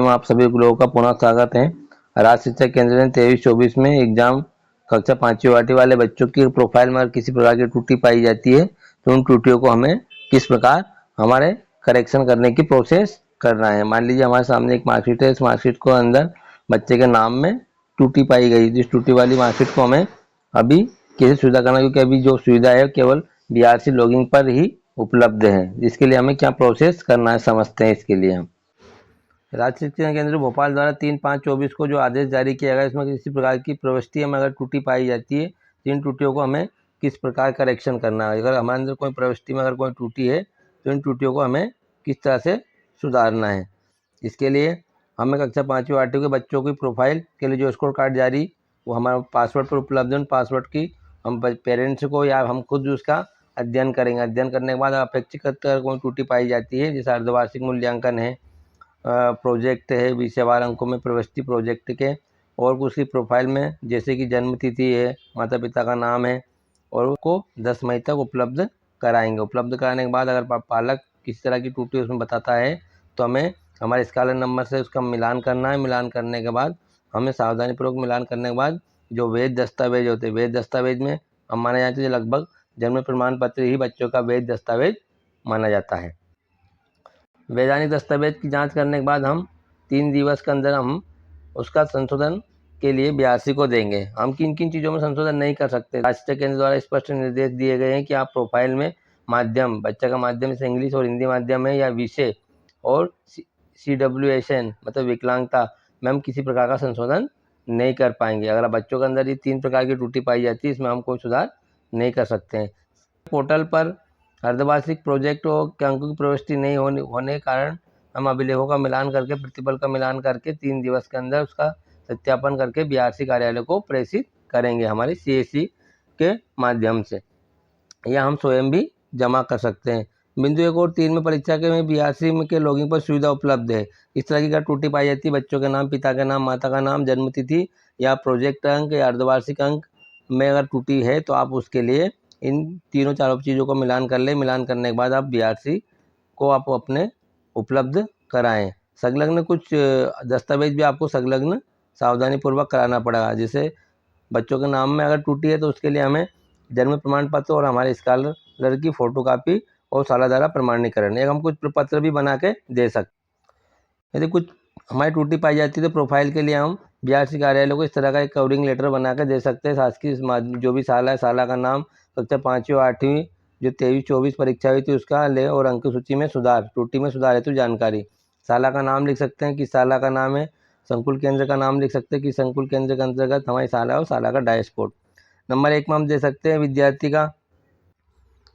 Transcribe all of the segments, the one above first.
Video में आप सभी लोगों का पुनः स्वागत है। राज्य शिक्षा केंद्र ने 23-24 में एग्जाम कक्षा 5वीं वाटी वाले बच्चों की प्रोफाइल में अगर किसी प्रकार की त्रुटि पाई जाती है तो उन त्रुटियों को हमें किस प्रकार हमारे करेक्शन करने की प्रोसेस करना है। मान लीजिए हमारे सामने एक मार्कशीट है, इस मार्कशीट को अंदर बच्चे के नाम में त्रुटि पाई गई। जिस त्रुटि वाली मार्कशीट को हमें अभी कैसे सुविधा करना, क्योंकि अभी जो सुविधा है केवल बीआरसी लॉगिंग पर ही उपलब्ध है। जिसके लिए हमें क्या प्रोसेस करना है समझते हैं। इसके लिए हम राज्य शिक्षा केंद्र भोपाल द्वारा 3/5/24 को जो आदेश जारी किया गया, इसमें किसी प्रकार की प्रविष्टि में अगर त्रुटि पाई जाती है तो इन त्रुटियों को हमें किस प्रकार करेक्शन करना है। अगर हमारे अंदर कोई प्रविष्टि में अगर कोई त्रुटि है तो इन त्रुटियों को हमें किस तरह से सुधारना है। इसके लिए हमें कक्षा 5वीं वाटी के बच्चों की प्रोफाइल के लिए जो स्कोर कार्ड जारी वो हमारे पासवर्ड पर उपलब्ध है। उन पासवर्ड की हम पेरेंट्स को या हम खुद उसका अध्ययन करेंगे। अध्ययन करने के बाद अपेक्षित कोई त्रुटि पाई जाती है, जैसे अर्धवार्षिक मूल्यांकन है, प्रोजेक्ट है, विषयवार अंकों में प्रविष्टि प्रोजेक्ट के, और उसकी प्रोफाइल में जैसे कि जन्म तिथि है, माता पिता का नाम है, और उसको 10 मई तक उपलब्ध कराएंगे। उपलब्ध कराने के बाद अगर पालक किसी तरह की त्रुटि उसमें बताता है तो हमें हमारे स्कॉलर नंबर से उसका मिलान करना है। मिलान करने के बाद हमें सावधानीपूर्वक मिलान करने के बाद जो वैध दस्तावेज होते हैं, वैध दस्तावेज में हम माना जाता है लगभग जन्म प्रमाण पत्र ही बच्चों का वैध दस्तावेज माना जाता है। वैधानिक दस्तावेज की जांच करने के बाद हम 3 दिवस के अंदर हम उसका संशोधन के लिए बीआरसी को देंगे। हम किन किन चीज़ों में संशोधन नहीं कर सकते, राज्य शिक्षा केंद्र द्वारा स्पष्ट निर्देश दिए गए हैं कि आप प्रोफाइल में माध्यम, बच्चे का माध्यम जैसे इंग्लिश और हिंदी माध्यम है, या विषय और CWSN मतलब विकलांगता में हम किसी प्रकार का संशोधन नहीं कर पाएंगे। अगर बच्चों के अंदर ये 3 प्रकार की त्रुटि पाई जाती है, इसमें हम कोई सुधार नहीं कर सकते हैं। पोर्टल पर अर्धवार्षिक प्रोजेक्ट के अंकों की प्रविष्टि नहीं होने के कारण हम अभिलेखों का मिलान करके, प्रतिफल का मिलान करके 3 दिवस के अंदर उसका सत्यापन करके बीआरसी कार्यालय को प्रेषित करेंगे हमारी CSC के माध्यम से, या हम स्वयं भी जमा कर सकते हैं। बिंदु 1 और 3 में परीक्षा के में बीआरसी के लॉगिंग पर सुविधा उपलब्ध है। इस तरह की अगर त्रुटि पाई जाती है, बच्चों के नाम, पिता के नाम, माता का नाम, जन्म तिथि या प्रोजेक्ट अंक या अर्धवार्षिक अंक में अगर त्रुटि है तो आप उसके लिए इन तीनों चारों चीज़ों को मिलान कर लें। मिलान करने के बाद आप बीआरसी को आप अपने उपलब्ध कराएं। संलग्न कुछ दस्तावेज भी आपको संलग्न सावधानीपूर्वक कराना पड़ेगा। जैसे बच्चों के नाम में अगर त्रुटि है तो उसके लिए हमें जन्म प्रमाण पत्र और हमारे स्कॉलर की फोटोकॉपी और सालाधारा प्रमाणीकरण, एक हम कुछ प्रपत्र भी बना के दे सकते। यदि कुछ हमारी त्रुटि पाई जाती है तो प्रोफाइल के लिए हम बीआरसी कार्यालय को इस तरह का एक कवरिंग लेटर बना के दे सकते हैं। शासकीय जो भी साला है, साला का नाम, कक्षा 5वीं 8वीं जो 23-24 परीक्षा हुई थी उसका ले, और अंक सूची में सुधार, त्रुटि में सुधार हेतु जानकारी। साला का नाम लिख सकते हैं कि साला का नाम है, संकुल केंद्र का नाम लिख सकते हैं कि संकुल केंद्र के अंतर्गत हमारी साला और साला का डैशबोर्ड। नंबर 1 में हम दे सकते हैं विद्यार्थी का,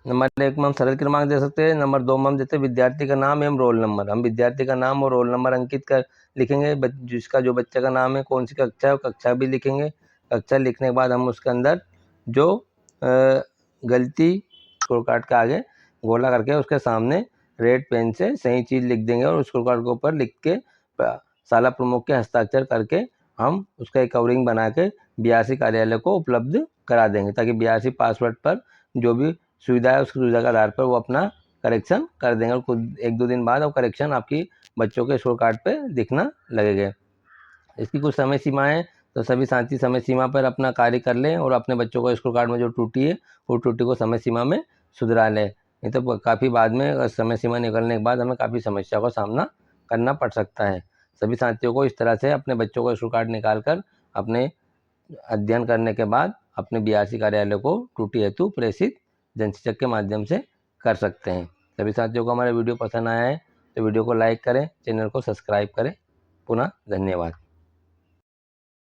नंबर 1 में हम सरल क्रमांक दे सकते हैं। नंबर 2 में हम देते हैं विद्यार्थी का नाम एवं रोल नंबर। हम विद्यार्थी का नाम और रोल नंबर अंकित कर लिखेंगे, जिसका जो बच्चे का नाम है, कौन सी कक्षा है, वो कक्षा भी लिखेंगे। कक्षा लिखने के बाद हम उसके अंदर जो गलती स्कोर कार्ड के आगे गोला करके उसके सामने रेड पेन से सही चीज़ लिख देंगे, और स्कोर कार्ड के ऊपर लिख के शाला प्रमुख के हस्ताक्षर करके हम उसका एक कवरिंग बना के बीआरसी कार्यालय को उपलब्ध करा देंगे, ताकि बीआरसी पासवर्ड पर जो भी सुविधा है उसकी सुविधा के आधार पर वो अपना करेक्शन कर देंगे, और कुछ 1-2 दिन बाद वो करेक्शन आपकी बच्चों के स्कोर कार्ड पे दिखना लगेगा। इसकी कुछ समय सीमा है, तो सभी साथी समय सीमा पर अपना कार्य कर लें और अपने बच्चों को स्कोर कार्ड में जो त्रुटि है वो त्रुटि को समय सीमा में सुधरा लें। नहीं तो काफ़ी बाद में समय सीमा निकलने के बाद हमें काफ़ी समस्या का सामना करना पड़ सकता है। सभी साथियों को इस तरह से अपने बच्चों को स्कोर कार्ड निकाल कर अपने अध्ययन करने के बाद अपने बीआरसी कार्यालय को त्रुटि हेतु प्रेषित जनशिक्षक के माध्यम से कर सकते हैं। सभी साथियों को हमारा वीडियो पसंद आया है तो वीडियो को लाइक करें, चैनल को सब्सक्राइब करें। पुनः धन्यवाद।